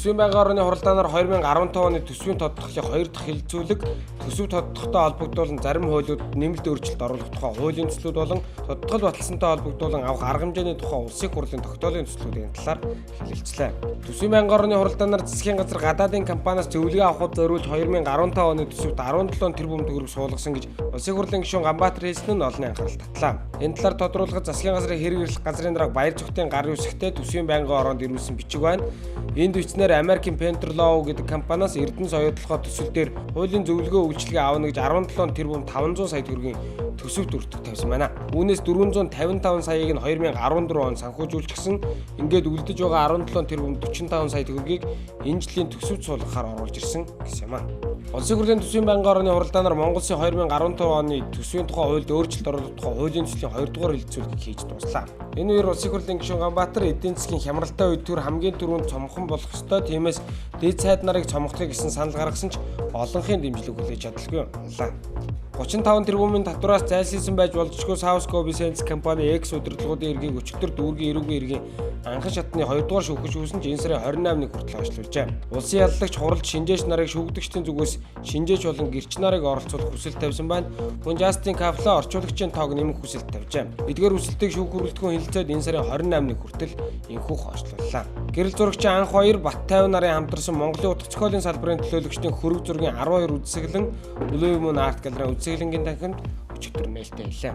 Төсвийн байнгын орны хуралдаанаар 2015 оны төсвийн тодтголын 2 дахь хилцүүлэг төсөв тодтогтой холбогдуулан зарим хуулиуд нэмэлт өөрчлөлт оруулах тухай хуулийн төслүүд болон тодтгол баталсантай холбогдуулан авах арга хэмжээний тухай улсын хурлын тогтоолын төслүүдийн талаар хэлэлцлээ. Төсвийн байнгын орны хуралдаанаар засгийн газар гадаадын компаниас зөвлөгөө авахд зориулж 2015 оны төсөвт 17 тэрбум төгрөг суулгасан гэж улсын хурлын гишүүн Ганбаатар хэлсэн нь олонний анхаарал татлаа. Энэ талаар тодруулахад засгийн газрын хэрэг эрхлэх газрын дарга Баяр Зүгтийн гар үсгтээ төсвийн байнгын ороонд ирүүлсэн бичиг байна. Энд бичснээр American Petroleum гэдэг компаниас Эрдэнэ соёодлогоо төсөл дээр хуулийн зөвлөгөө үйлчилгээ аавна гэж 17 тэрбум 500 сая төгрөгийн төсөв төртөг тавьсан байна. Үүнээс 455 саяыг нь 2014 он санхүүжүүлчихсэн. Ингээд үлдэж байгаа 17 тэрбум 45 сая төгрөгийг энэ жилийн төсөвт суулгахаар оруулж ирсэн гэсэн юм аа. Улсын хурлын төсвийн байнгын орны хуралдаанаар Монгол Улсын 2015 оны төсвийн тухай хуульд өөрчлөлт оруулах тухай хуулийн төслийн 2 дугаар хэлэлцүүлгийг хийж дуслаа. Энэ үеэр Улсын хурлын гишүүн Ганбаатар эдийн засгийн хямралтай үед төр хамгийн түрүүнд цомхон болох ёстой. Тиймээс дэд сайд нарыг цомгохыг гэсэн санал гаргасан ч олонхын дэмжлэг хүлээж чадалгүй боллоо. 35 тэрбумын татвараас зайлшилсан байж болзошгүй Southco Business компани X удирдлагуудын эргийг өчигдөр дүүргийн эрүүгийн эргийн анхан шатны 2 дугаар шүүхэж үүсэн ч энэ сарын 28-ны хүртэл хойшлуулжээ. Улсын яллагч хуралд шинжээч нарыг шүүгдэгчдийн зүгээс шинжээч болон гэрч нарыг оролцуулах хүсэл тавьсан байна. Мөн Justin Capital орчуулагчийн тоог нэмэх хүсэл тавьжээ. Эдгээр хүсэлтийг шүүх хүрэлтгүйн хэлэлцээд энэ сарын 28-ны хүртэл энхүү хойшлууллаа. Гэрэл зурагч анх хоёр Бат 50 нарын хамтарсан Монголын утга зохиолын салбарын төлөөлөгчдийн хөрөг зургийн 12 үзэсгэлэн Blue Moon Art Gallery үзэсгэлэнгийн танхимд өчигдөр нээлттэй хэлээ.